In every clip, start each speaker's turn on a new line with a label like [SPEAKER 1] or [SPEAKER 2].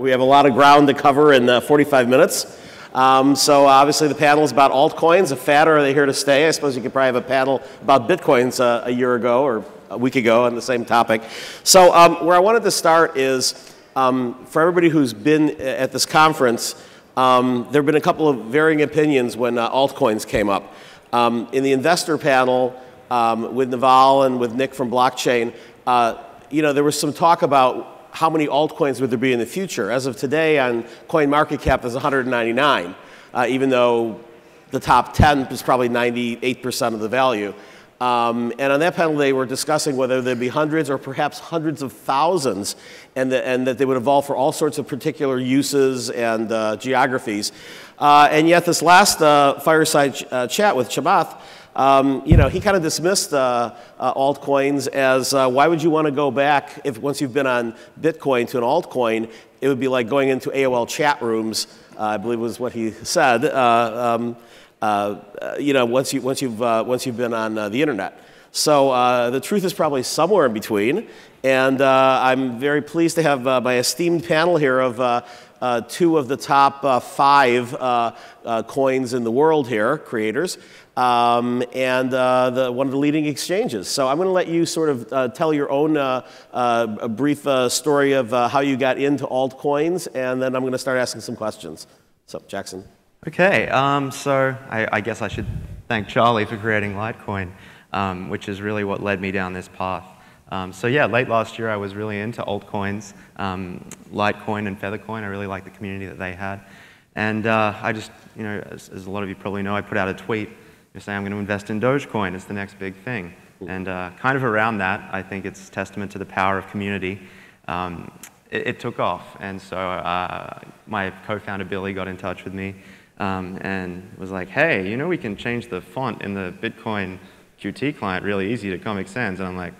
[SPEAKER 1] We have a lot of ground to cover in 45 minutes. So obviously the panel is about altcoins. A fad, or are they here to stay? I suppose you could probably have a panel about Bitcoins a year ago or a week ago on the same topic. So where I wanted to start is for everybody who's been at this conference, there have been a couple of varying opinions when altcoins came up. In the investor panel with Naval and with Nick from Blockchain, there was some talk about how many altcoins would there be in the future. As of today on CoinMarketCap, there's 199, even though the top 10 is probably 98% of the value. And on that panel, they were discussing whether there'd be hundreds or perhaps hundreds of thousands, and that they would evolve for all sorts of particular uses and geographies. And yet this last fireside chat with Chamath, he kind of dismissed altcoins as why would you want to go back if once you've been on Bitcoin to an altcoin? It would be like going into AOL chat rooms, I believe was what he said. Once you've been on the internet. So the truth is probably somewhere in between. And I'm very pleased to have my esteemed panel here of two of the top 5 coins in the world here, creators, and one of the leading exchanges. So I'm going to let you sort of tell your own a brief story of how you got into altcoins, and then I'm going to start asking some questions. So, Jackson.
[SPEAKER 2] Okay, so I guess I should thank Charlie for creating Litecoin, which is really what led me down this path. So yeah, late last year I was really into altcoins, Litecoin and Feathercoin. I really liked the community that they had. And I just, as a lot of you probably know, I put out a tweet saying I'm going to invest in Dogecoin. It's the next big thing. And kind of around that, I think it's testament to the power of community. It took off. And so my co-founder Billy got in touch with me and was like, hey, we can change the font in the Bitcoin Qt client really easy to Comic Sans. And I'm like,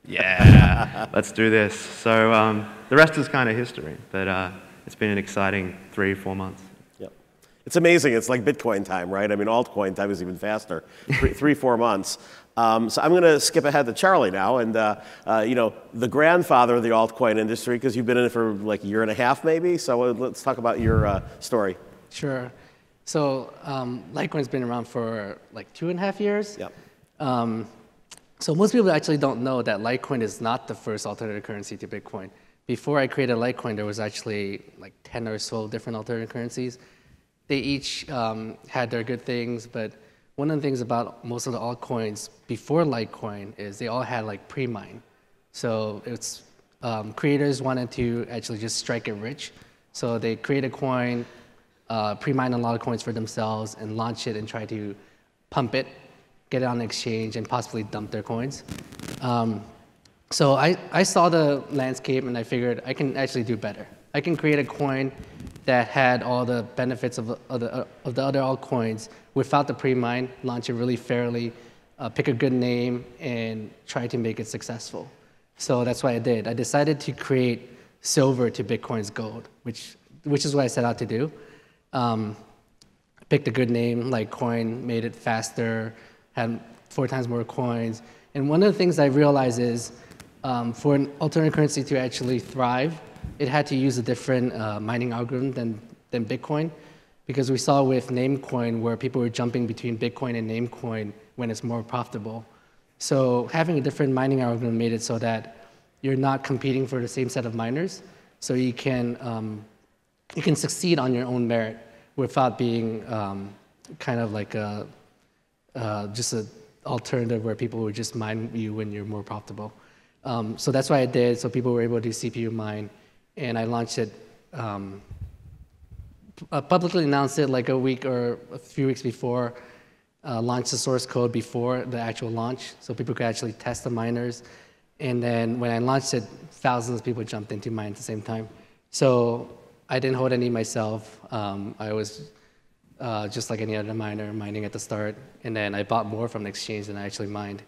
[SPEAKER 2] yeah, let's do this. So the rest is kind of history, but it's been an exciting 3 or 4 months.
[SPEAKER 1] Yep. It's amazing. It's like Bitcoin time, right? I mean, altcoin time is even faster, 3 4 months. So I'm going to skip ahead to Charlie now, and the grandfather of the altcoin industry, because you've been in it for like a year and a half maybe. So let's talk about your story.
[SPEAKER 3] Sure. So Litecoin's been around for like 2.5 years.
[SPEAKER 1] Yep.
[SPEAKER 3] So most people actually don't know that Litecoin is not the first alternative currency to Bitcoin. Before I created Litecoin, there was actually like 10 or so different alternative currencies. They each had their good things, but one of the things about most of the altcoins before Litecoin is they all had like pre-mine. So it's creators wanted to actually just strike it rich. So they create a coin, pre-mine a lot of coins for themselves, and launch it and try to pump it, get it on the exchange, and possibly dump their coins. So I saw the landscape and I figured I can actually do better. I can create a coin that had all the benefits of the other altcoins without the pre-mine, launch it really fairly, pick a good name, and try to make it successful. So that's what I did. I decided to create silver to Bitcoin's gold, which is what I set out to do. Picked a good name, Litecoin, made it faster, had 4 times more coins. And one of the things I realized is for an alternative currency to actually thrive, it had to use a different mining algorithm than Bitcoin, because we saw with Namecoin where people were jumping between Bitcoin and Namecoin when it's more profitable. So having a different mining algorithm made it so that you're not competing for the same set of miners, so you can succeed on your own merit without being kind of like just an alternative where people would just mine you when you're more profitable. So that's what I did, so people were able to CPU mine, and I launched it, publicly announced it like a week or a few weeks before, launched the source code before the actual launch, so people could actually test the miners. And then when I launched it, thousands of people jumped into mine at the same time. So I didn't hold any myself. I was just like any other miner, mining at the start, and then I bought more from the exchange than I actually mined.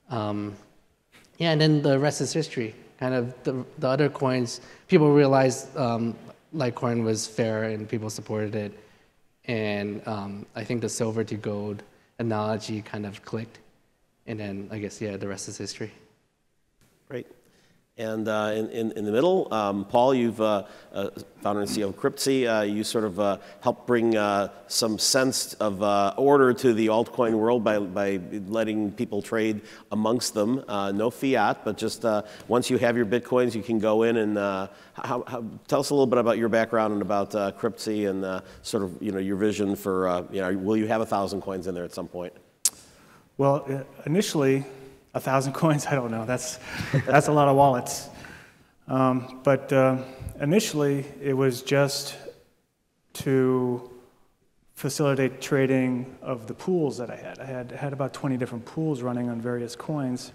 [SPEAKER 3] Yeah, and then the rest is history. Kind of the other coins, people realized Litecoin was fair and people supported it. And I think the silver to gold analogy kind of clicked. And then I guess, yeah, the rest is history.
[SPEAKER 1] Great. And in the middle, Paul, you've founder and CEO of Cryptsy. You sort of help bring some sense of order to the altcoin world by letting people trade amongst them. No fiat, but just once you have your Bitcoins, you can go in and tell us a little bit about your background and about Cryptsy and sort of your vision for will you have 1,000 coins in there at some point?
[SPEAKER 4] Well, initially, 1,000 coins, I don't know. That's a lot of wallets. But initially, it was just to facilitate trading of the pools that I had. I had about 20 different pools running on various coins.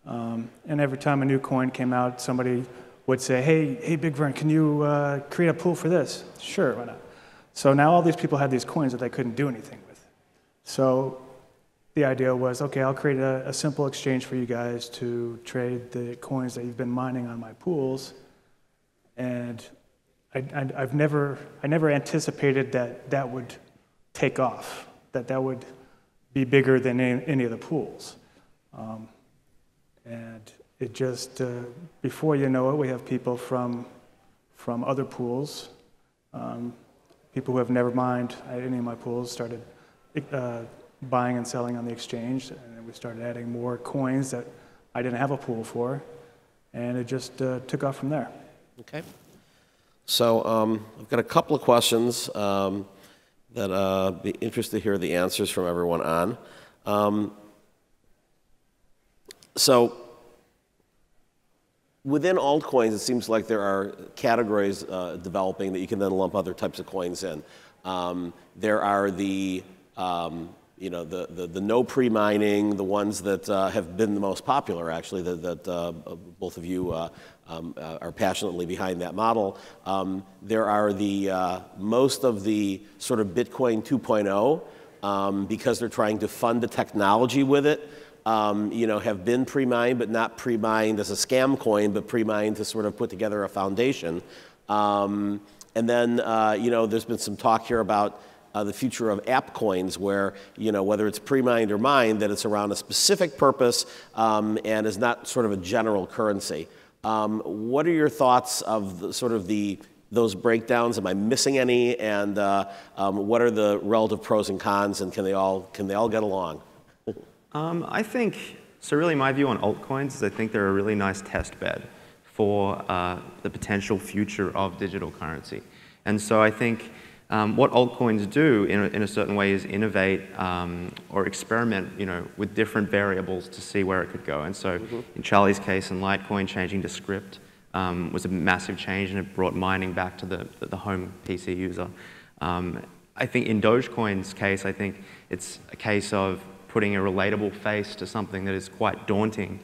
[SPEAKER 4] And every time a new coin came out, somebody would say, hey, Big Vern, can you create a pool for this? Sure, why not? So now all these people had these coins that they couldn't do anything with. So the idea was, okay, I'll create a simple exchange for you guys to trade the coins that you've been mining on my pools. And I never anticipated that would take off, that would be bigger than any of the pools. And it just, before you know it, we have people from other pools, people who have never mined any of my pools started buying and selling on the exchange, and then we started adding more coins that I didn't have a pool for, and it just took off from there.
[SPEAKER 1] Okay. So I've got a couple of questions that I'd be interested to hear the answers from everyone on. So within altcoins, it seems like there are categories developing that you can then lump other types of coins in. There are the no pre-mining, the ones that have been the most popular, actually, that both of you are passionately behind that model. There are the most of the sort of Bitcoin 2.0, because they're trying to fund the technology with it, have been pre-mined, but not pre-mined as a scam coin, but pre-mined to sort of put together a foundation. And then, there's been some talk here about the future of app coins, where whether it's pre-mined or mined, that it's around a specific purpose and is not sort of a general currency. What are your thoughts of those breakdowns? Am I missing any? And what are the relative pros and cons? And can they all get along?
[SPEAKER 2] I think so. Really, my view on altcoins is I think they're a really nice test bed for the potential future of digital currency, and so I think. What altcoins do in a certain way is innovate or experiment, with different variables to see where it could go. And so in Charlie's case, in Litecoin, changing to script was a massive change, and it brought mining back to the home PC user. I think in Dogecoin's case, I think it's a case of putting a relatable face to something that is quite daunting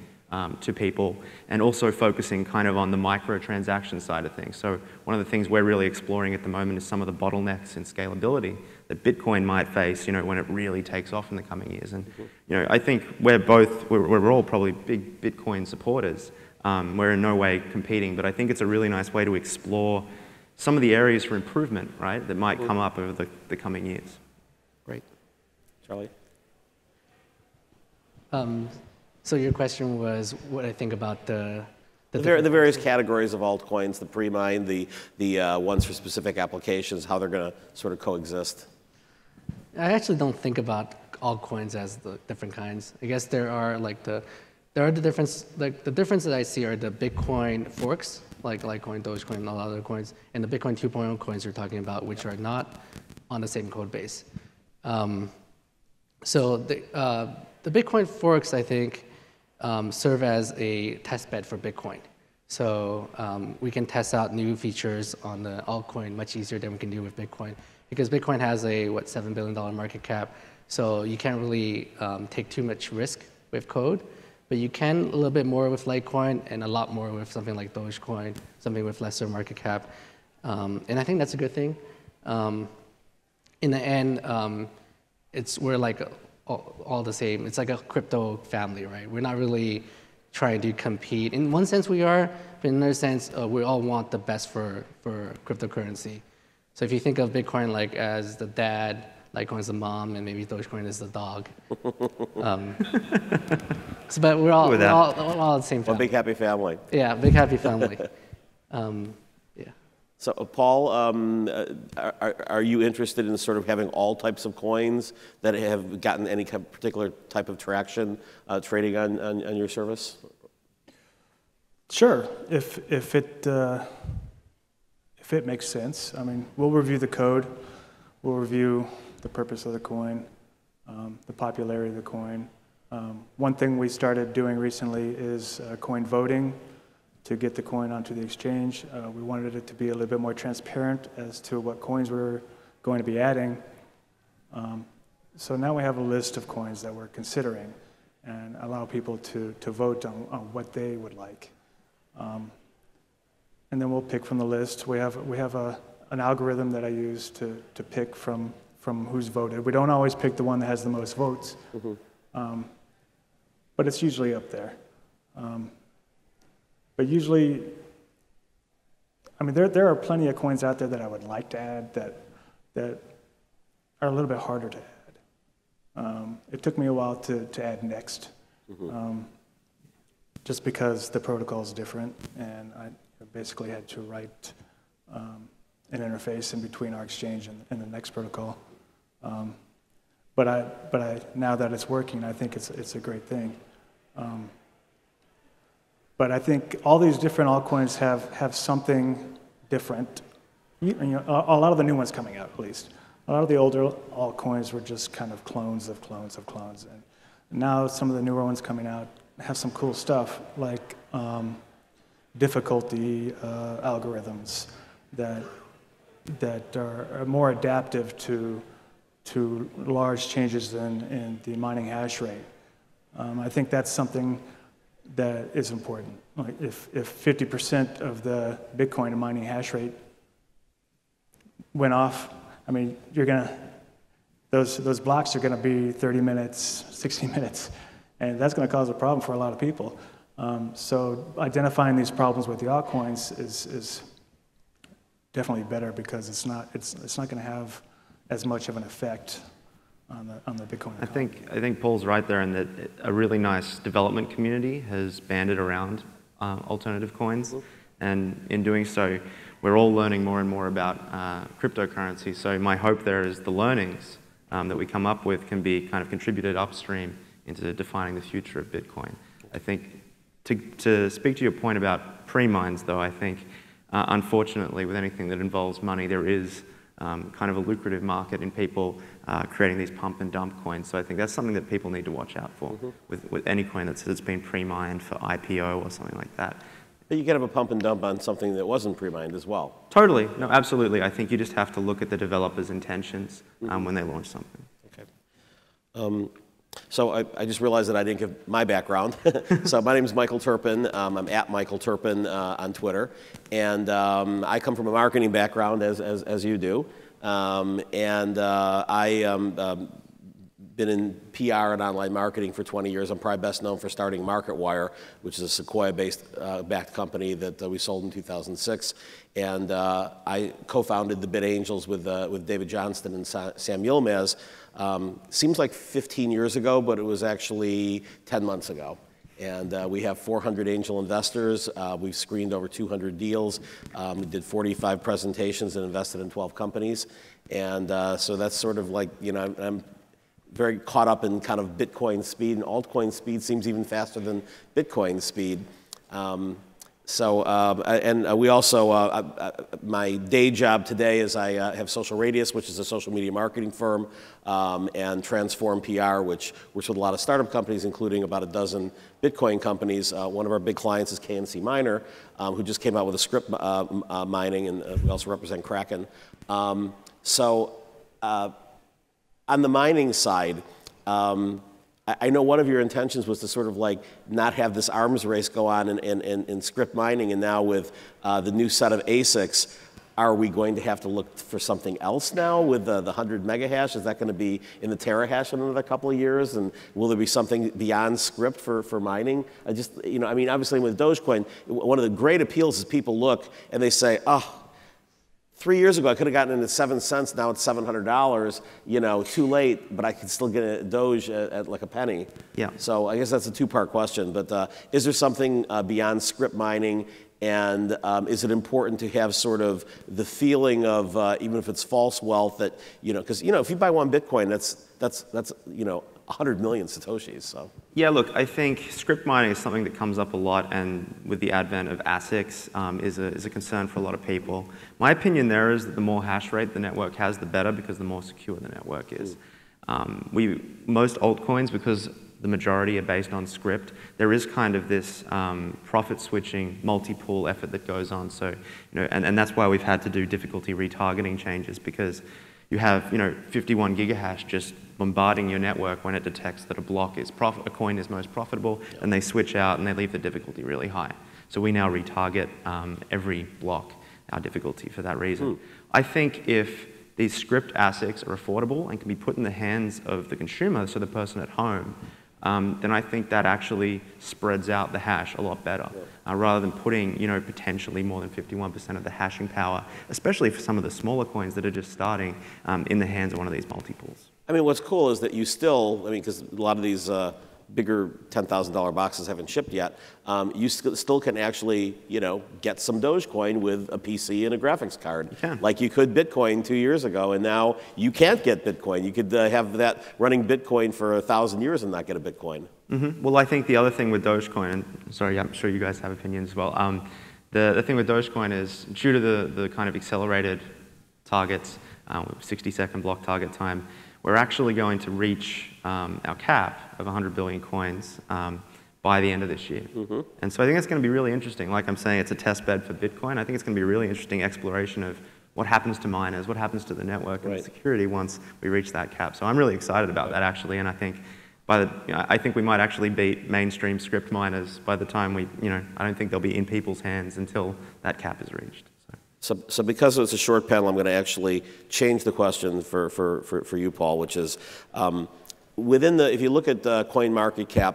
[SPEAKER 2] to people, and also focusing kind of on the microtransaction side of things. So one of the things we're really exploring at the moment is some of the bottlenecks in scalability that Bitcoin might face, when it really takes off in the coming years. And I think we're all probably big Bitcoin supporters. We're in no way competing, but I think it's a really nice way to explore some of the areas for improvement, right, that might come up over the coming years.
[SPEAKER 1] Great. Charlie?
[SPEAKER 3] So your question was what I think about the
[SPEAKER 1] various categories of altcoins, the pre-mined, the ones for specific applications, how they're going to sort of coexist.
[SPEAKER 3] I actually don't think about altcoins as the different kinds. I guess there are the difference, like the difference that I see are the Bitcoin forks, like Litecoin, Dogecoin, and all other coins, and the Bitcoin 2.0 coins you're talking about, which are not on the same code base. So the Bitcoin forks, I think, serve as a test bed for Bitcoin. So we can test out new features on the altcoin much easier than we can do with Bitcoin, because Bitcoin has a $7 billion market cap. So you can't really take too much risk with code, but you can a little bit more with Litecoin and a lot more with something like Dogecoin, something with lesser market cap. And I think that's a good thing. In the end, we're like all the same. It's like a crypto family, right? We're not really trying to compete. In one sense we are, but in another sense we all want the best for cryptocurrency. So if you think of Bitcoin like as the dad, Litecoin is the mom, and maybe Dogecoin is the dog. But we're all the same family.
[SPEAKER 1] One big happy family.
[SPEAKER 3] Yeah, big happy family. Yeah.
[SPEAKER 1] So, Paul, are you interested in sort of having all types of coins that have gotten any particular type of traction trading on your service?
[SPEAKER 4] Sure, if it makes sense. I mean, we'll review the code, we'll review the purpose of the coin, the popularity of the coin. One thing we started doing recently is coin voting to get the coin onto the exchange. We wanted it to be a little bit more transparent as to what coins we're going to be adding. So now we have a list of coins that we're considering and allow people to vote on what they would like. And then we'll pick from the list. We have an algorithm that I use to pick from who's voted. We don't always pick the one that has the most votes, but it's usually up there. But usually, I mean, there are plenty of coins out there that I would like to add that are a little bit harder to add. It took me a while to add Next, just because the protocol is different, and I basically had to write an interface in between our exchange and the Next protocol. But I now that it's working, I think it's a great thing. But I think all these different altcoins have something different. You know, a lot of the new ones coming out, at least. A lot of the older altcoins were just kind of clones of clones of clones. And now some of the newer ones coming out have some cool stuff, like difficulty algorithms that are more adaptive to large changes in the mining hash rate. I think that's something that is important. Like if 50% of the Bitcoin mining hash rate went off, I mean, those blocks are gonna be 30 minutes, 60 minutes, and that's gonna cause a problem for a lot of people. So identifying these problems with the altcoins is definitely better, because it's not gonna have as much of an effect on the Bitcoin economy.
[SPEAKER 2] I think Paul's right there in that a really nice development community has banded around alternative coins, and in doing so, we're all learning more and more about cryptocurrency. So my hope there is the learnings that we come up with can be kind of contributed upstream into defining the future of Bitcoin. I think to speak to your point about pre-mines, though, I think unfortunately with anything that involves money, there is kind of a lucrative market in people creating these pump and dump coins. So I think that's something that people need to watch out for with any coin that's been pre-mined for IPO or something like that.
[SPEAKER 1] But you could have a pump and dump on something that wasn't pre-mined as well.
[SPEAKER 2] Totally. No, absolutely. I think you just have to look at the developer's intentions when they launch something.
[SPEAKER 1] Okay. So I just realized that I didn't give my background. So my name is Michael Terpin. I'm at Michael Terpin on Twitter. And I come from a marketing background, as you do. I been in PR and online marketing for 20 years. I'm probably best known for starting MarketWire, which is a Sequoia-based backed company that we sold in 2006. And I co-founded the Bit Angels with David Johnston and Sam Yilmaz. Seems like 15 years ago, but it was actually 10 months ago. And we have 400 angel investors. We've screened over 200 deals. We did 45 presentations and invested in 12 companies. And so that's sort of like, you know, I'm very caught up in kind of Bitcoin speed, and altcoin speed seems even faster than Bitcoin speed. We also, my day job today is I have Social Radius, which is a social media marketing firm, and Transform PR, which works with a lot of startup companies, including about a dozen Bitcoin companies. One of our big clients is KNC Miner, who just came out with a script mining, and we also represent Kraken. On the mining side, I know one of your intentions was to sort of like not have this arms race go on in script mining, and now with the new set of ASICs, are we going to have to look for something else now with the 100 mega hash? Is that going to be in the terahash in another couple of years? And will there be something beyond script for mining? I mean, obviously with Dogecoin, one of the great appeals is people look and they say, oh, 3 years ago, I could have gotten in at 7 cents. Now it's $700. You know, too late, but I could still get a Doge at like a penny.
[SPEAKER 2] Yeah.
[SPEAKER 1] So I guess that's a two-part question. But is there something beyond script mining? And is it important to have sort of the feeling of even if it's false wealth that because if you buy one Bitcoin, that's 100 million satoshis. So.
[SPEAKER 2] Yeah, look, I think script mining is something that comes up a lot, and with the advent of ASICs is a concern for a lot of people. My opinion there is that the more hash rate the network has, the better, because the more secure the network is. Most altcoins, because the majority are based on script, there is kind of this profit switching multi-pool effort that goes on. So, and that's why we've had to do difficulty retargeting changes, because you have 51 gigahash just bombarding your network when it detects that a coin is most profitable, and they switch out and they leave the difficulty really high. So we now retarget every block our difficulty for that reason. I think if these script ASICs are affordable and can be put in the hands of the consumer, so the person at home, then I think that actually spreads out the hash a lot better, rather than putting potentially more than 51% of the hashing power, especially for some of the smaller coins that are just starting, in the hands of one of these multipools. I
[SPEAKER 1] mean, what's cool is that you still, because a lot of these bigger $10,000 boxes haven't shipped yet, you still can actually, get some Dogecoin with a PC and a graphics card.
[SPEAKER 2] You can.
[SPEAKER 1] Like you could Bitcoin 2 years ago, and now you can't get Bitcoin. You could have that running Bitcoin for 1,000 years and not get a Bitcoin.
[SPEAKER 2] Well, I think the other thing with Dogecoin, and sorry, I'm sure you guys have opinions as well, the thing with Dogecoin is, due to the kind of accelerated targets, 60-second block target time, we're actually going to reach our cap of 100 billion coins by the end of this year. And so I think it's going to be really interesting. Like I'm saying, it's a test bed for Bitcoin. I think it's going to be a really interesting exploration of what happens to miners, what happens to the network and the security once we reach that cap. So I'm really excited about that, actually, and I think I think we might actually beat mainstream script miners by the time I don't think they'll be in people's hands until that cap is reached.
[SPEAKER 1] So because it's a short panel, I'm going to actually change the question for you, Paul, which is if you look at CoinMarketCap,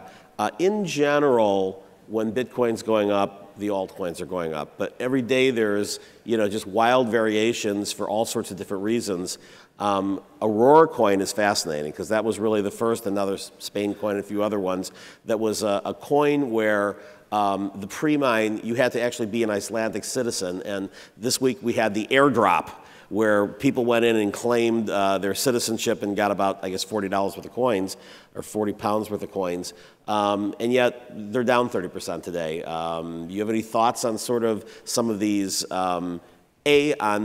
[SPEAKER 1] in general, when Bitcoin's going up, the altcoins are going up. But every day there's just wild variations for all sorts of different reasons. Aurora coin is fascinating because that was really the first, another Spain coin and a few other ones, that was a coin where the pre-mine, you had to actually be an Icelandic citizen, and this week we had the airdrop where people went in and claimed their citizenship and got about, I guess, $40 worth of coins, or 40 pounds worth of coins, and yet they're down 30% today. You have any thoughts on sort of some of these, on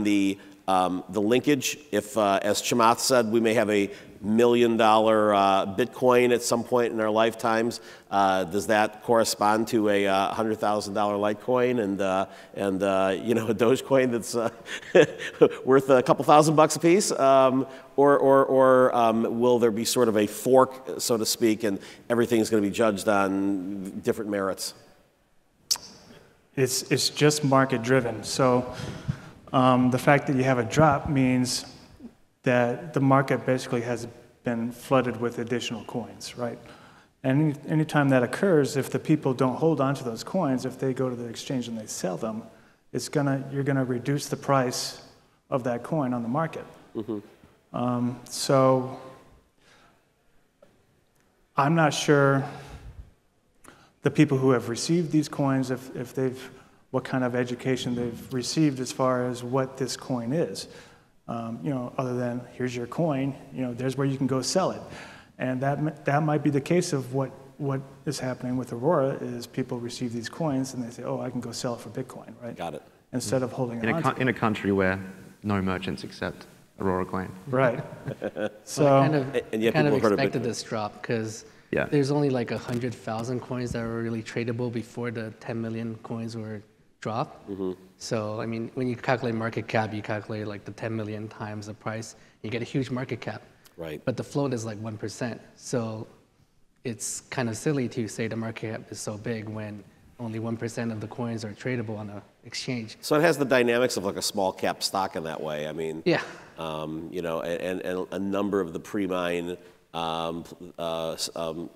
[SPEAKER 1] the linkage? If, as Chamath said, we may have a $1 million Bitcoin at some point in our lifetimes, does that correspond to a $100,000 Litecoin and a Dogecoin that's worth a couple $1,000 a piece, or will there be sort of a fork, so to speak, and everything's going to be judged on different merits?
[SPEAKER 4] It's just market driven. So the fact that you have a drop means that the market basically has been flooded with additional coins, right? And anytime that occurs, if the people don't hold on to those coins, if they go to the exchange and they sell them, you're gonna reduce the price of that coin on the market. So I'm not sure the people who have received these coins, what kind of education they've received as far as what this coin is. Other than here's your coin, there's where you can go sell it, and that might be the case of what is happening with Aurora is people receive these coins and they say, oh, I can go sell it for Bitcoin, right?
[SPEAKER 1] Got it.
[SPEAKER 4] Instead of holding it on.
[SPEAKER 2] In a country where no merchants accept Aurora coin.
[SPEAKER 4] Right. So
[SPEAKER 3] I kind of expected this drop because there's only like 100,000 coins that were really tradable before the 10 million coins were dropped. So, I mean, when you calculate market cap, you calculate like the 10 million times the price, you get a huge market cap.
[SPEAKER 1] Right.
[SPEAKER 3] But the float is like 1%. So it's kind of silly to say the market cap is so big when only 1% of the coins are tradable on an exchange.
[SPEAKER 1] So it has the dynamics of like a small cap stock in that way. I mean,
[SPEAKER 3] yeah.
[SPEAKER 1] And a number of the pre-mine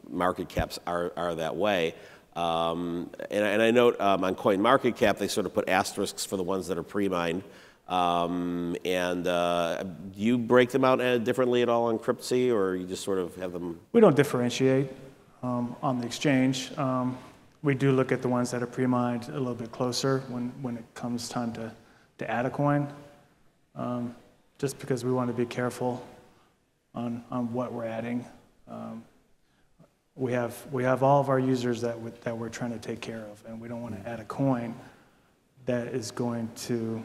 [SPEAKER 1] market caps are that way. And I note on CoinMarketCap, they sort of put asterisks for the ones that are pre-mined. Do you break them out differently at all on Cryptsy, or you just sort of have them?
[SPEAKER 4] We don't differentiate on the exchange. We do look at the ones that are pre-mined a little bit closer when it comes time to add a coin, just because we want to be careful on what we're adding. We have all of our users that we're trying to take care of, and we don't want to add a coin that is going to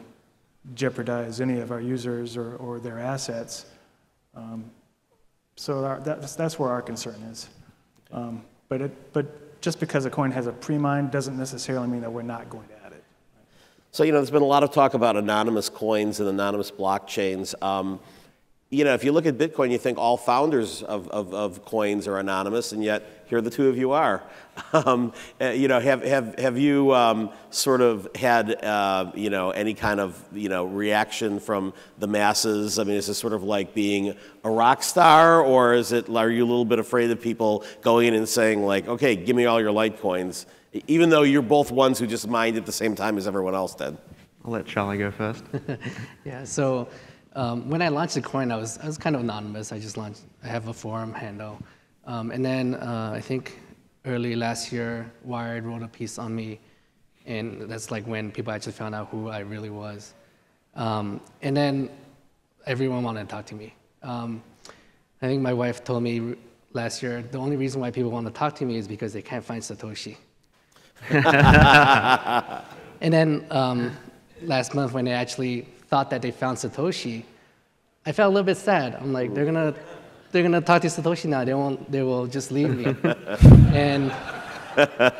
[SPEAKER 4] jeopardize any of our users or their assets. So that's where our concern is. But just because a coin has a pre-mine doesn't necessarily mean that we're not going to add it.
[SPEAKER 1] So, there's been a lot of talk about anonymous coins and anonymous blockchains. If you look at Bitcoin, you think all founders of coins are anonymous, and yet here the two of you are. Have you sort of had any kind of reaction from the masses? I mean, is this sort of like being a rock star, or are you a little bit afraid of people going in and saying like, okay, give me all your Litecoins, even though you're both ones who just mined at the same time as everyone else did?
[SPEAKER 2] I'll let Charlie go first.
[SPEAKER 3] Yeah. So. When I launched the coin, I was kind of anonymous. I have a forum handle. And then I think early last year, Wired wrote a piece on me. And that's like when people actually found out who I really was. And then everyone wanted to talk to me. I think my wife told me last year, the only reason why people want to talk to me is because they can't find Satoshi. And then last month when they actually thought that they found Satoshi, I felt a little bit sad. I'm like, they're gonna talk to Satoshi now. They will just leave me, and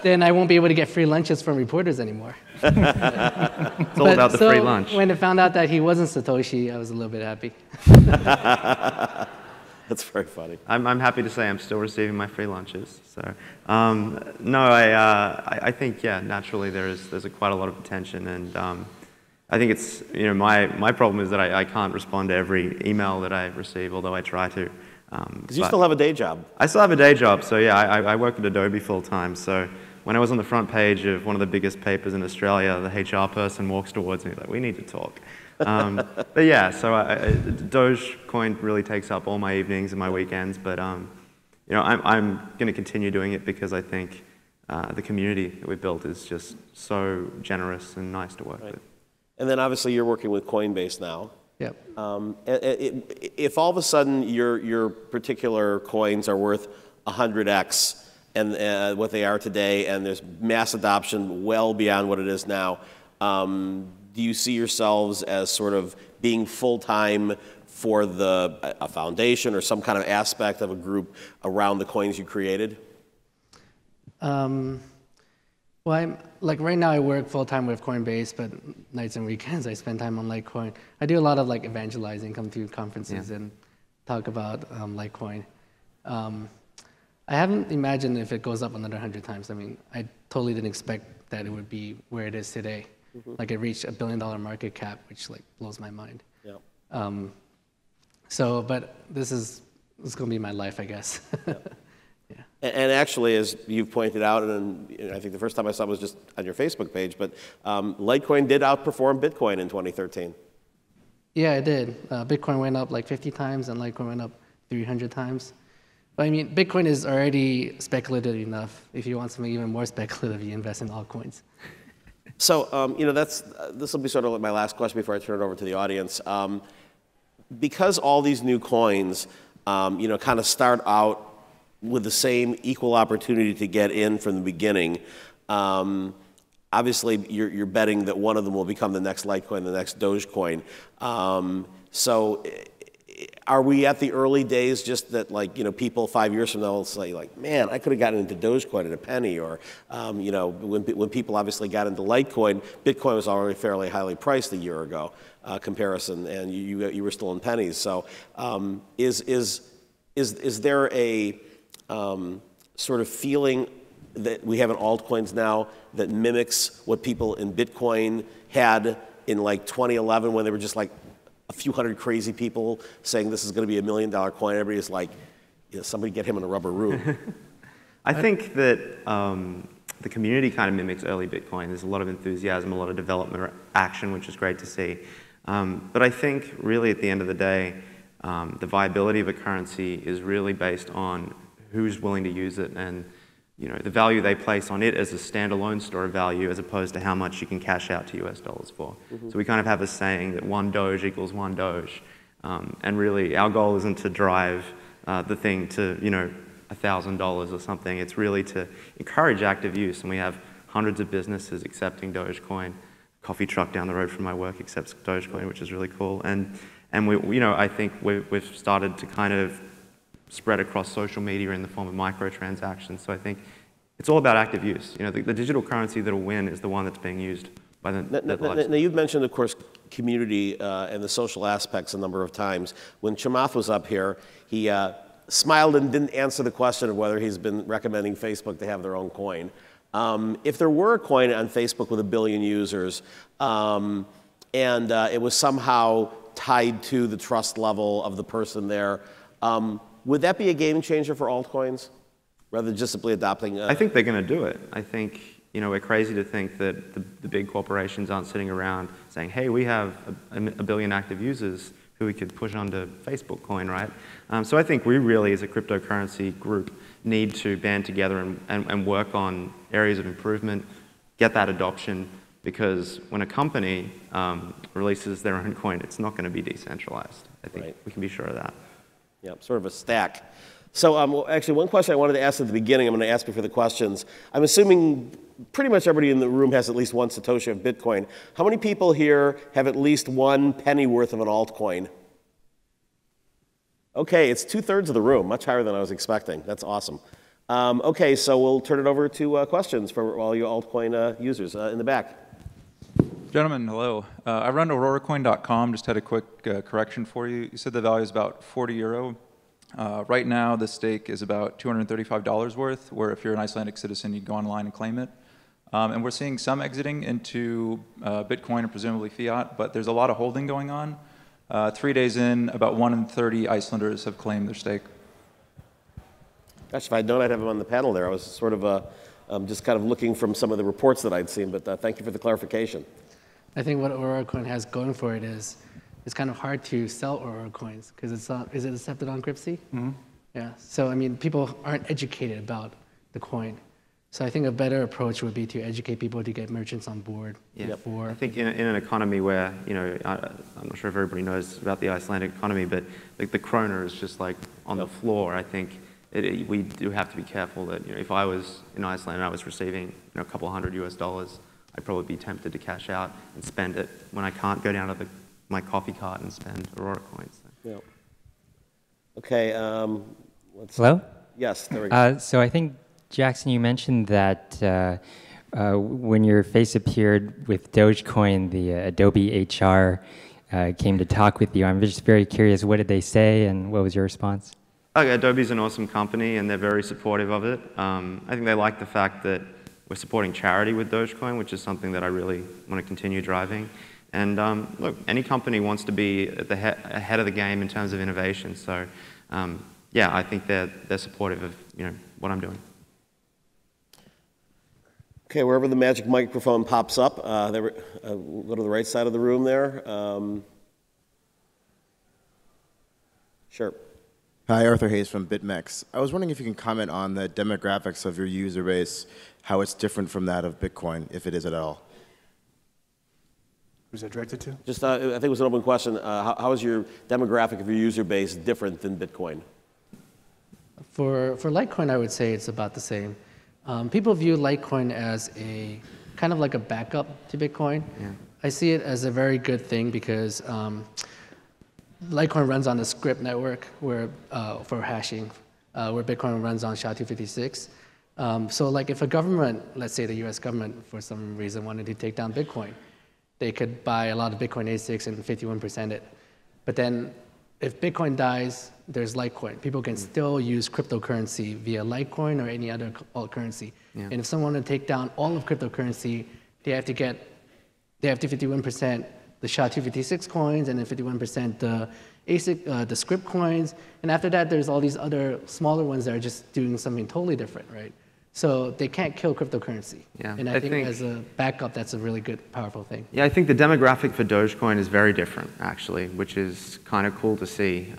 [SPEAKER 3] then I won't be able to get free lunches from reporters anymore.
[SPEAKER 2] It's all about the free lunch.
[SPEAKER 3] When they found out that he wasn't Satoshi, I was a little bit happy.
[SPEAKER 1] That's very funny.
[SPEAKER 2] I'm happy to say I'm still receiving my free lunches. So no, I think naturally there's quite a lot of attention, and I think it's my problem is that I can't respond to every email that I receive, although I try to.
[SPEAKER 1] Because you still have a day job.
[SPEAKER 2] I still have a day job, so yeah, I work at Adobe full time. So when I was on the front page of one of the biggest papers in Australia, the HR person walks towards me like, "We need to talk." But yeah, so Dogecoin really takes up all my evenings and my weekends. But I'm going to continue doing it because I think the community that we built is just so generous and nice to work with.
[SPEAKER 1] And then obviously you're working with Coinbase now.
[SPEAKER 3] Yep.
[SPEAKER 1] If all of a sudden your particular coins are worth 100x and what they are today, and there's mass adoption well beyond what it is now, do you see yourselves as sort of being full-time for a foundation or some kind of aspect of a group around the coins you created?
[SPEAKER 3] Well, right now I work full-time with Coinbase, but nights and weekends I spend time on Litecoin. I do a lot of evangelizing, come to conferences and talk about Litecoin. I haven't imagined if it goes up another 100 times. I mean, I totally didn't expect that it would be where it is today. Mm-hmm. It reached $1 billion market cap, which blows my mind. Yeah. But this is going to be my life, I guess. Yeah.
[SPEAKER 1] And actually, as you've pointed out, and I think the first time I saw it was just on your Facebook page, but Litecoin did outperform Bitcoin in 2013.
[SPEAKER 3] Yeah, it did. Bitcoin went up 50 times, and Litecoin went up 300 times. But I mean, Bitcoin is already speculative enough. If you want something even more speculative, you invest in altcoins.
[SPEAKER 1] So, this will be sort of my last question before I turn it over to the audience. Because all these new coins, kind of start out with the same equal opportunity to get in from the beginning, obviously you're betting that one of them will become the next Litecoin, the next Dogecoin. So are we at the early days just that people 5 years from now will say man, I could have gotten into Dogecoin at a penny, or when people obviously got into Litecoin, Bitcoin was already fairly highly priced a year ago comparison, and you were still in pennies. So is there a sort of feeling that we have in altcoins now that mimics what people in Bitcoin had in 2011 when they were just a few hundred crazy people saying this is going to be $1 million coin? Everybody's like, somebody get him in a rubber room.
[SPEAKER 2] I think that the community kind of mimics early Bitcoin. There's a lot of enthusiasm, a lot of development action, which is great to see. But I think really at the end of the day, the viability of a currency is really based on who's willing to use it and the value they place on it as a standalone store of value as opposed to how much you can cash out to US dollars for. So we kind of have a saying that 1 Doge equals 1 Doge. And really our goal isn't to drive the thing to $1,000 or something. It's really to encourage active use, and we have hundreds of businesses accepting Dogecoin. Coffee truck down the road from my work accepts Dogecoin, which is really cool. And we, I think we've started to kind of spread across social media in the form of microtransactions. So I think it's all about active use. The digital currency that'll win is the one that's being used by the
[SPEAKER 1] Now you've mentioned, of course, community and the social aspects a number of times. When Chamath was up here, he smiled and didn't answer the question of whether he's been recommending Facebook to have their own coin. If there were a coin on Facebook with 1 billion users, and it was somehow tied to the trust level of the person there, would that be a game changer for altcoins, rather than just simply adopting?
[SPEAKER 2] I think they're going to do it. I think we're crazy to think that the big corporations aren't sitting around saying, "Hey, we have a billion active users who we could push onto Facebook coin," right? So I think we really, as a cryptocurrency group, need to band together and work on areas of improvement, get that adoption, because when a company releases their own coin, it's not going to be decentralized. I think we can be sure of that.
[SPEAKER 1] Yeah, sort of a stack. So actually, one question I wanted to ask at the beginning, I'm going to ask before the questions. I'm assuming pretty much everybody in the room has at least one Satoshi of Bitcoin. How many people here have at least 1 penny worth of an altcoin? Okay, it's 2/3 of the room, much higher than I was expecting. That's awesome. Okay, so we'll turn it over to questions for all you altcoin users in the back.
[SPEAKER 5] Gentlemen, hello. I run AuroraCoin.com. Just had a quick correction for you. You said the value is about 40 euro. Right now, the stake is about $235 worth, where if you're an Icelandic citizen, you go online and claim it. And we're seeing some exiting into Bitcoin and presumably fiat, but there's a lot of holding going on. 3 days in, about 1 in 30 Icelanders have claimed their stake.
[SPEAKER 1] Gosh, if I'd known I'd have him on the panel there, I was sort of just kind of looking from some of the reports that I'd seen, but thank you for the clarification.
[SPEAKER 3] I think what Aurora Coin has going for it is it's kind of hard to sell Aurora coins because it's not, is it accepted on Cryptsy? Mm-hmm. Yeah, so I mean, people aren't educated about the coin. So I think a better approach would be to educate people to get merchants on board.
[SPEAKER 2] Yeah, I think in an economy where, I'm not sure if everybody knows about the Icelandic economy, but like the kroner is just like on the floor. I think we do have to be careful that, if I was in Iceland and I was receiving, a couple $100 US, I'd probably be tempted to cash out and spend it when I can't go down to my coffee cart and spend Aurora coins. So.
[SPEAKER 1] Yeah. Okay.
[SPEAKER 6] Hello?
[SPEAKER 1] Yes, there we go.
[SPEAKER 6] So I think, Jackson, you mentioned that when your face appeared with Dogecoin, the Adobe HR came to talk with you. I'm just very curious, what did they say and what was your response?
[SPEAKER 2] Adobe's an awesome company and they're very supportive of it. I think they like the fact that we're supporting charity with Dogecoin, which is something that I really want to continue driving. And look, any company wants to be at the ahead of the game in terms of innovation. So yeah, I think they're supportive of what I'm doing.
[SPEAKER 1] Okay, wherever the magic microphone pops up, we'll go to the right side of the room there. Sure.
[SPEAKER 7] Hi, Arthur Hayes from BitMEX. I was wondering if you can comment on the demographics of your user base, how it's different from that of Bitcoin, if it is at all.
[SPEAKER 4] Who's that directed to?
[SPEAKER 1] Just, I think it was an open question. How is your demographic of your user base different than Bitcoin?
[SPEAKER 3] For Litecoin, I would say it's about the same. People view Litecoin as a kind of like a backup to Bitcoin. Yeah. I see it as a very good thing because Litecoin runs on a script network where for hashing, where Bitcoin runs on SHA-256. So like if a government, let's say the US government for some reason wanted to take down Bitcoin, they could buy a lot of Bitcoin ASICs and 51% it. But then if Bitcoin dies, there's Litecoin. People can still use cryptocurrency via Litecoin or any other alt currency. Yeah. And if someone want to take down all of cryptocurrency, they have to 51% the SHA-256 coins and then 51% the ASIC, the script coins. And after that, there's all these other smaller ones that are just doing something totally different, right? So they can't kill cryptocurrency.
[SPEAKER 2] Yeah,
[SPEAKER 3] And I think as a backup, that's a really good, powerful thing.
[SPEAKER 2] Yeah, I think the demographic for Dogecoin is very different, actually, which is kind of cool to see.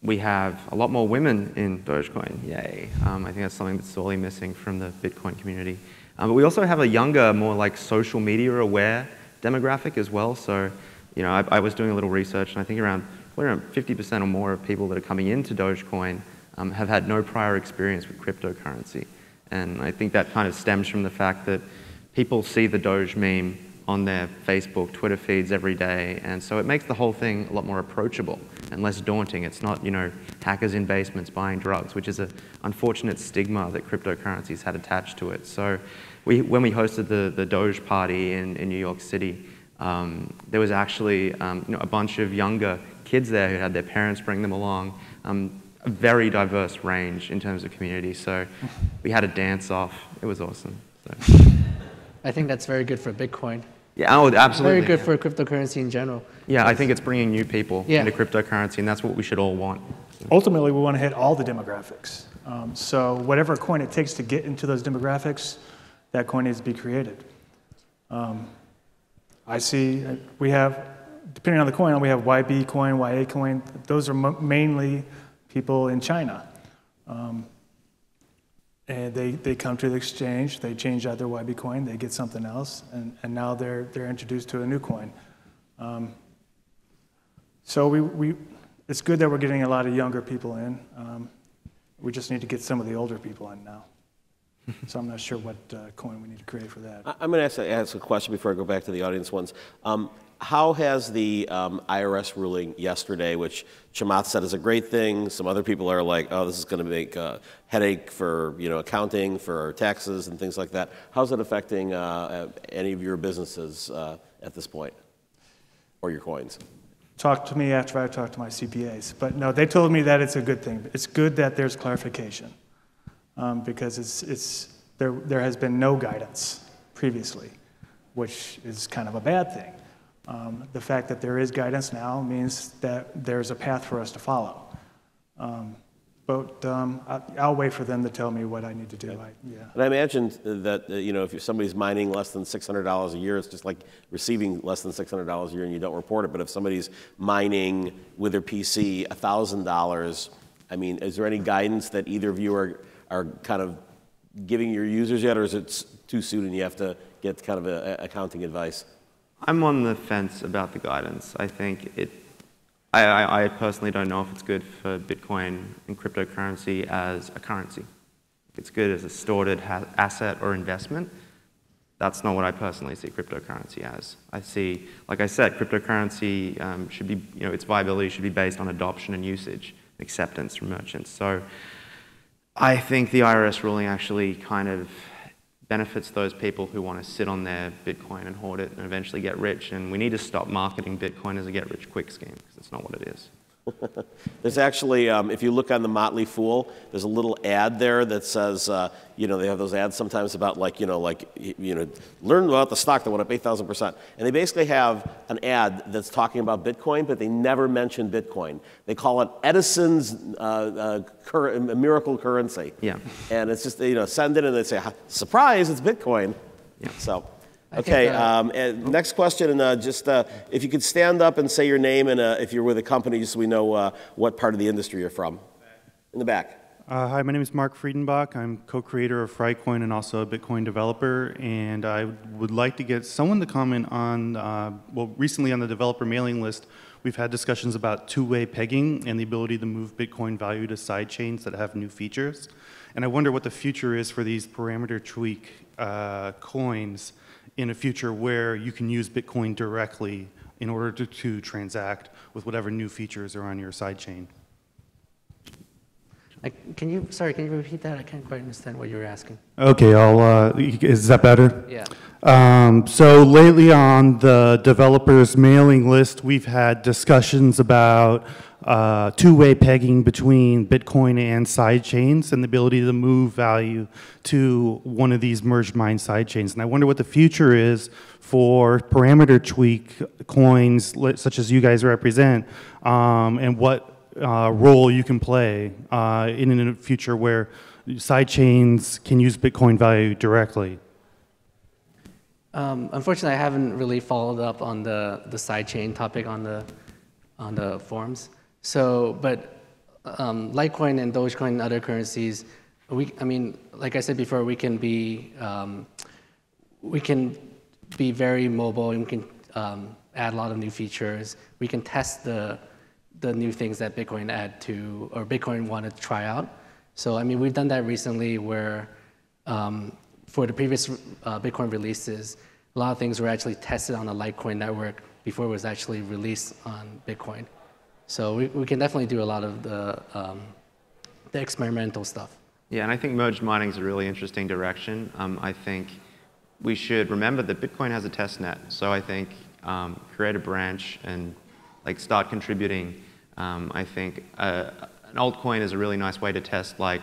[SPEAKER 2] We have a lot more women in Dogecoin, yay. I think that's something that's sorely missing from the Bitcoin community. But we also have a younger, more like social media aware demographic as well. So, you know, I was doing a little research, and I think around 50% or more of people that are coming into Dogecoin have had no prior experience with cryptocurrency. And I think that kind of stems from the fact that people see the Doge meme on their Facebook, Twitter feeds every day, and so it makes the whole thing a lot more approachable and less daunting. It's not, you know, hackers in basements buying drugs, which is an unfortunate stigma that cryptocurrencies had attached to it. So when we hosted the Doge party in New York City, there was actually you know, a bunch of younger kids there who had their parents bring them along. A very diverse range in terms of community. So we had a dance off. It was awesome. So.
[SPEAKER 3] I think that's very good for Bitcoin.
[SPEAKER 2] Yeah, oh, absolutely.
[SPEAKER 3] Very good for cryptocurrency in general.
[SPEAKER 2] Yeah, I think it's bringing new people into cryptocurrency, and that's what we should all want.
[SPEAKER 4] Ultimately, we want to hit all the demographics. So whatever coin it takes to get into those demographics, that coin needs to be created. I see we have, depending on the coin, we have YB coin, YA coin. Those are mainly people in China. And they come to the exchange, they change out their YB coin, they get something else, and now they're introduced to a new coin. So it's good that we're getting a lot of younger people in. We just need to get some of the older people in now. So I'm not sure what coin we need to create for that.
[SPEAKER 1] I'm going to ask a question before I go back to the audience ones. How has the IRS ruling yesterday, which Chamath said is a great thing, some other people are like, oh, this is going to make a headache for, you know, accounting, for taxes and things like that. How's it affecting any of your businesses at this point, or your coins?
[SPEAKER 4] Talk to me after I talk to my CPAs. But no, they told me that it's a good thing. It's good that there's clarification because there has been no guidance previously, which is kind of a bad thing. The fact that there is guidance now means that there's a path for us to follow. But I'll wait for them to tell me what I need to do.
[SPEAKER 1] And I imagine that you know, if somebody's mining less than $600 a year, it's just like receiving less than $600 a year and you don't report it. But if somebody's mining with their PC $1,000, I mean, is there any guidance that either of you are kind of giving your users yet, or is it too soon and you have to get kind of accounting advice?
[SPEAKER 2] I'm on the fence about the guidance. I think I personally don't know if it's good for Bitcoin and cryptocurrency as a currency. If it's good as a stored asset or investment, that's not what I personally see cryptocurrency as. I see, like I said, cryptocurrency should be, you know, its viability should be based on adoption and usage, acceptance from merchants. So I think the IRS ruling actually kind of benefits those people who want to sit on their Bitcoin and hoard it and eventually get rich. And we need to stop marketing Bitcoin as a get-rich-quick scheme, because that's not what it is.
[SPEAKER 1] There's actually, if you look on the Motley Fool, there's a little ad there that says, you know, they have those ads sometimes about learn about the stock that went up 8,000%. And they basically have an ad that's talking about Bitcoin, but they never mention Bitcoin. They call it Edison's miracle currency.
[SPEAKER 2] Yeah.
[SPEAKER 1] And it's just, you know, send it and they say, surprise, it's Bitcoin. Yeah. So. Okay, next question, and just if you could stand up and say your name and if you're with a company, just so we know what part of the industry you're from. In the back.
[SPEAKER 8] Hi, my name is Mark Friedenbach. I'm co-creator of Frycoin and also a Bitcoin developer, and I would like to get someone to comment on, well, recently on the developer mailing list, we've had discussions about two-way pegging and the ability to move Bitcoin value to sidechains that have new features. And I wonder what the future is for these parameter tweak coins in a future where you can use Bitcoin directly in order to transact with whatever new features are on your sidechain.
[SPEAKER 3] Can you repeat that? I can't quite understand what you were asking.
[SPEAKER 8] Okay, is that better?
[SPEAKER 3] Yeah.
[SPEAKER 8] So lately on the developers mailing list, we've had discussions about two-way pegging between Bitcoin and sidechains and the ability to move value to one of these merged mine sidechains. And I wonder what the future is for parameter tweak coins such as you guys represent, and what role you can play in a future where sidechains can use Bitcoin value directly?
[SPEAKER 3] Unfortunately, I haven't really followed up on the sidechain topic on the forums. So, but Litecoin and Dogecoin and other currencies, I mean, like I said before, we can be very mobile, and we can add a lot of new features. We can test the new things that Bitcoin add to, or Bitcoin wanted to try out. So, I mean, we've done that recently where for the previous Bitcoin releases, a lot of things were actually tested on the Litecoin network before it was actually released on Bitcoin. So we can definitely do a lot of the experimental stuff.
[SPEAKER 2] Yeah, and I think merged mining is a really interesting direction. I think we should remember that Bitcoin has a test net. So I think create a branch and like start contributing. I think an altcoin is a really nice way to test like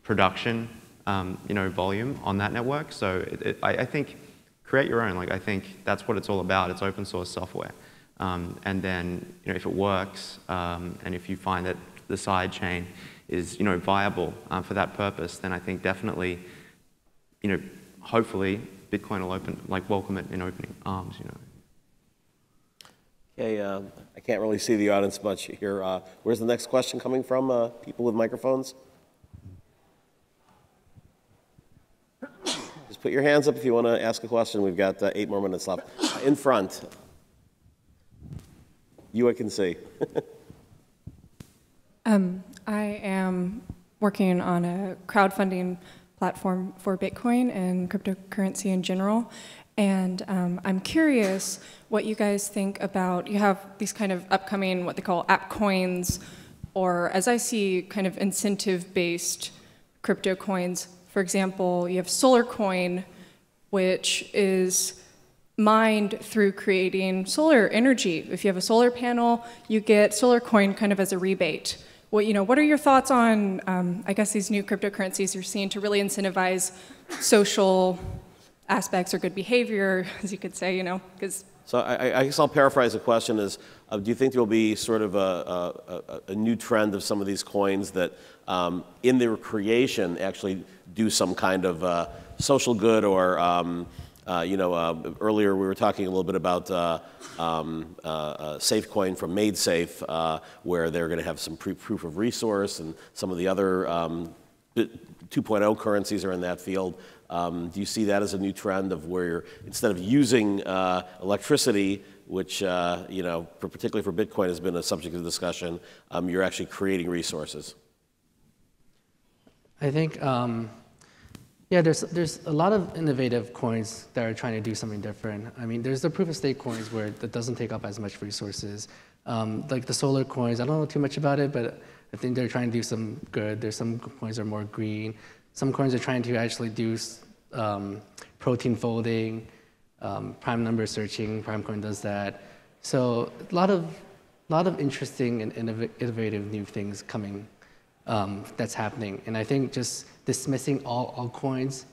[SPEAKER 2] production, volume on that network. So I think create your own. Like I think that's what it's all about. It's open source software. And then if it works, and if you find that the side chain is viable for that purpose, then I think definitely, hopefully Bitcoin will welcome it in opening arms.
[SPEAKER 1] Okay, I can't really see the audience much here. Where's the next question coming from? People with microphones? Just put your hands up if you want to ask a question. We've got 8 more minutes left. In front. You I can see.
[SPEAKER 9] I am working on a crowdfunding platform for Bitcoin and cryptocurrency in general. And I'm curious what you guys think about, you have these kind of upcoming, what they call app coins, or as I see, kind of incentive-based crypto coins. For example, you have Solar Coin, which is mined through creating solar energy. If you have a solar panel, you get Solar Coin kind of as a rebate. What are your thoughts on, I guess, these new cryptocurrencies you're seeing to really incentivize social aspects or good behavior, as you could say, because...
[SPEAKER 1] So I guess I'll paraphrase the question is, do you think there will be sort of a new trend of some of these coins that in their creation actually do some kind of social good or earlier we were talking a little bit about SafeCoin from MadeSafe, where they're going to have some proof of resource, and some of the other 2.0 currencies are in that field. Do you see that as a new trend of where you're, instead of using electricity, which particularly for Bitcoin has been a subject of discussion, you're actually creating resources?
[SPEAKER 3] I think. Yeah, there's a lot of innovative coins that are trying to do something different. I mean, there's the proof-of-stake coins where it doesn't take up as much resources. Like the solar coins, I don't know too much about it, but I think they're trying to do some good. There's some coins that are more green. Some coins are trying to actually do protein folding, prime number searching. Primecoin does that. So a lot of interesting and innovative new things coming. That's happening, and I think just dismissing all altcoins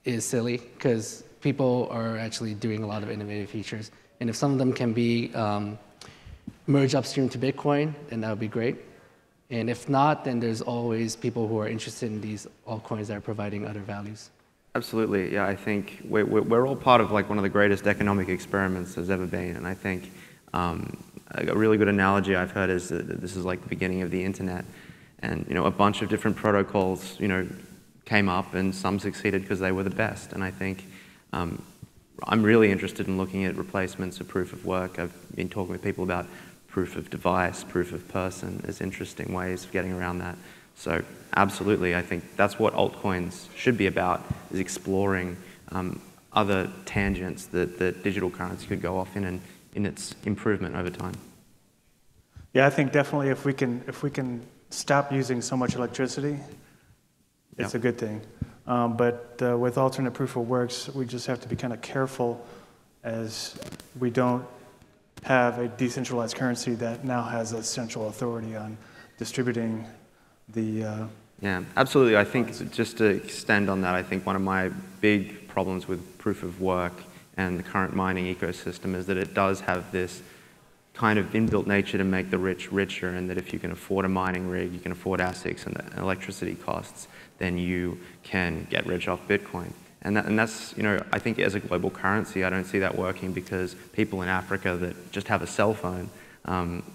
[SPEAKER 3] is silly because people are actually doing a lot of innovative features, and if some of them can be merged upstream to Bitcoin, then that would be great. And if not, then there's always people who are interested in these altcoins that are providing other values.
[SPEAKER 2] Absolutely, yeah. I think we're all part of one of the greatest economic experiments there's ever been, and I think. A really good analogy I've heard is that this is like the beginning of the internet, and a bunch of different protocols came up, and some succeeded because they were the best. And I think I'm really interested in looking at replacements of proof of work. I've been talking with people about proof of device, proof of person as interesting ways of getting around that. So absolutely, I think that's what altcoins should be about, is exploring other tangents that digital currency could go off in its improvement over time.
[SPEAKER 4] Yeah, I think definitely if we can stop using so much electricity, it's a good thing. But with alternate proof of works, we just have to be kind of careful as we don't have a decentralized currency that now has a central authority on distributing the...
[SPEAKER 2] Yeah, absolutely. I think just to extend on that, I think one of my big problems with proof of work and the current mining ecosystem is that it does have this kind of inbuilt nature to make the rich richer, and that if you can afford a mining rig, you can afford ASICs and the electricity costs, then you can get rich off Bitcoin. And that's, you know, I think as a global currency, I don't see that working, because people in Africa that just have a cell phone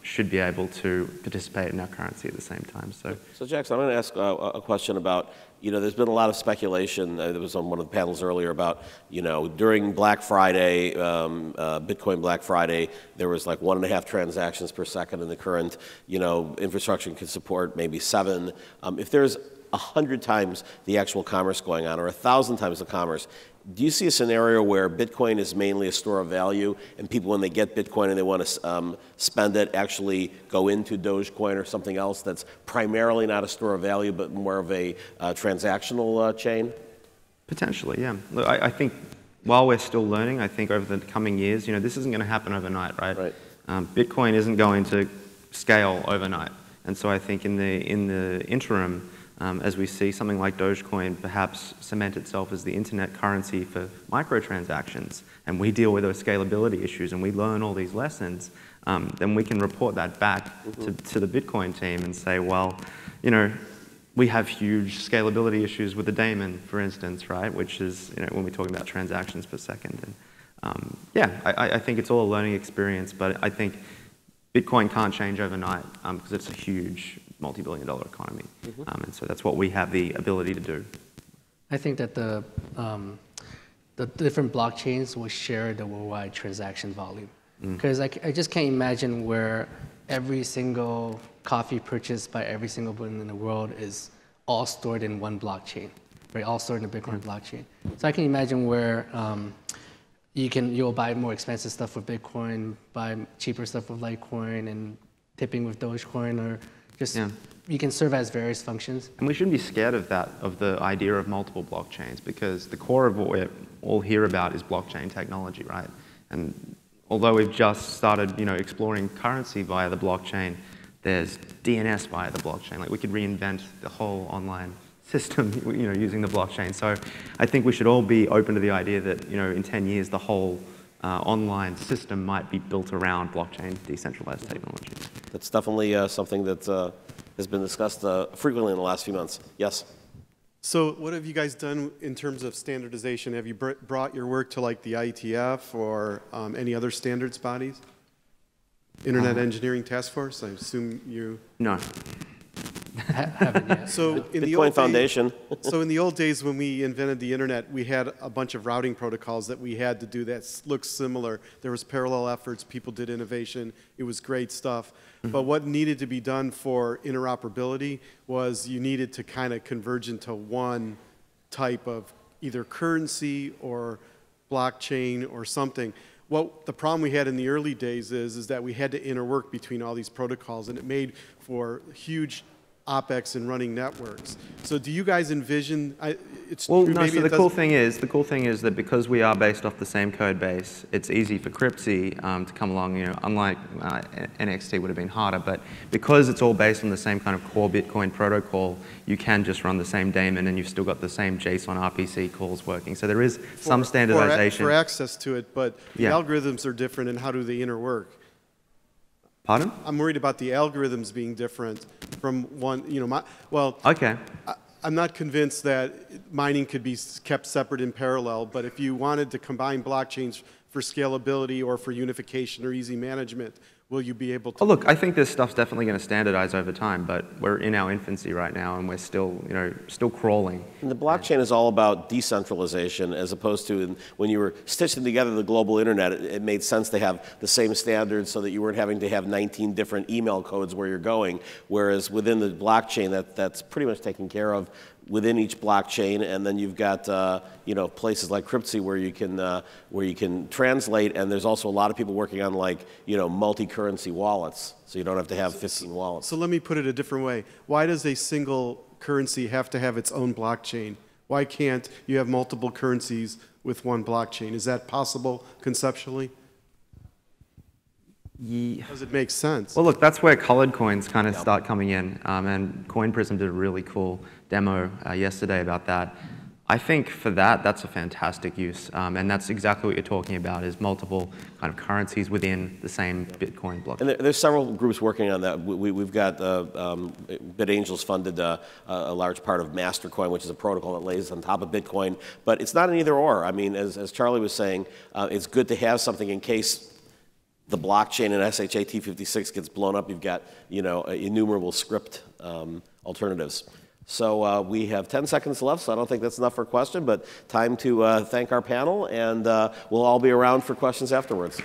[SPEAKER 2] should be able to participate in our currency at the same time.
[SPEAKER 1] So Jackson, I'm going to ask a question about, you know, there's been a lot of speculation. There was on one of the panels earlier about, you know, during Black Friday, Bitcoin Black Friday, there was like 1.5 transactions per second, and the current, you know, infrastructure can support maybe 7. If there's 100 times the actual commerce going on, or 1,000 times the commerce, do you see a scenario where Bitcoin is mainly a store of value, and people, when they get Bitcoin and they want to spend it, actually go into Dogecoin or something else that's primarily not a store of value, but more of a transactional chain?
[SPEAKER 2] Potentially, yeah. Look, I think while we're still learning, I think over the coming years, you know, this isn't going to happen overnight, right?
[SPEAKER 1] Right.
[SPEAKER 2] Bitcoin isn't going to scale overnight, and so I think in the interim, as we see something like Dogecoin perhaps cement itself as the internet currency for microtransactions, and we deal with those scalability issues and we learn all these lessons, then we can report that back to the Bitcoin team and say, well, you know, we have huge scalability issues with the daemon, for instance, right? Which is, you know, when we're talking about transactions per second. And yeah, I think it's all a learning experience, but I think Bitcoin can't change overnight because it's a huge multi-billion-dollar economy, and so that's what we have the ability to do.
[SPEAKER 3] I think that the different blockchains will share the worldwide transaction volume, because I just can't imagine where every single coffee purchased by every single person in the world is all stored in one blockchain, right? All stored in the Bitcoin blockchain. So I can imagine where you'll buy more expensive stuff with Bitcoin, buy cheaper stuff with Litecoin, and tipping with Dogecoin, or just you can serve as various functions.
[SPEAKER 2] And we shouldn't be scared of that, of the idea of multiple blockchains, because the core of what we all hear about is blockchain technology, right? And although we've just started, you know, exploring currency via the blockchain, there's DNS via the blockchain. Like, we could reinvent the whole online system, you know, using the blockchain. So I think we should all be open to the idea that, you know, in 10 years, the whole online system might be built around blockchain decentralized technology.
[SPEAKER 1] That's definitely something that has been discussed frequently in the last few months. Yes?
[SPEAKER 10] So what have you guys done in terms of standardization? Have you brought your work to like the IETF or any other standards bodies? Internet Engineering Task Force, I assume you...
[SPEAKER 2] No.
[SPEAKER 3] Haven't yet.
[SPEAKER 10] So in the
[SPEAKER 1] Bitcoin Foundation.
[SPEAKER 10] So in the old days when we invented the internet, we had a bunch of routing protocols that we had to do that looked similar. There was parallel efforts, people did innovation, it was great stuff. But what needed to be done for interoperability was you needed to kind of converge into one type of either currency or blockchain or something. What the problem we had in the early days is that we had to interwork between all these protocols, and it made for huge OpEx in running networks. So do you guys envision,
[SPEAKER 2] well, no, so the cool thing is that because we are based off the same code base, it's easy for Cryptsy to come along, you know, unlike NXT would have been harder, but because it's all based on the same kind of core Bitcoin protocol, you can just run the same daemon and you've still got the same JSON RPC calls working. So there is some standardization.
[SPEAKER 10] For access to it, but the algorithms are different, and how do they interwork?
[SPEAKER 2] Pardon?
[SPEAKER 10] I'm worried about the algorithms being different from one, you know,
[SPEAKER 2] Okay.
[SPEAKER 10] I'm not convinced that mining could be kept separate in parallel, but if you wanted to combine blockchains for scalability or for unification or easy management, will you be able to?
[SPEAKER 2] Oh, look, I think this stuff's definitely going to standardize over time, but we're in our infancy right now, and we're still, you know, still crawling.
[SPEAKER 1] And the blockchain is all about decentralization, as opposed to when you were stitching together the global internet, it made sense to have the same standards so that you weren't having to have 19 different email codes where you're going, whereas within the blockchain, that's pretty much taken care of within each blockchain, and then you've got you know, places like Cryptsy where you can translate, and there's also a lot of people working on, like, you know, multi-currency wallets, so you don't have to have 15 wallets.
[SPEAKER 10] So let me put it a different way. Why does a single currency have to have its own blockchain? Why can't you have multiple currencies with one blockchain? Is that possible conceptually? Does it make sense?
[SPEAKER 2] Well, look, that's where colored coins kind of start coming in, and CoinPrism did a really cool demo yesterday about that. I think for that, that's a fantastic use, and that's exactly what you're talking about, is multiple kind of currencies within the same Bitcoin block.
[SPEAKER 1] And there's several groups working on that. We've got BitAngels funded a large part of Mastercoin, which is a protocol that lays on top of Bitcoin. But it's not an either or. I mean, as Charlie was saying, it's good to have something in case the blockchain in SHA-256 gets blown up. You've got, you know, innumerable script alternatives. So we have 10 seconds left, so I don't think that's enough for a question, but time to thank our panel, and we'll all be around for questions afterwards.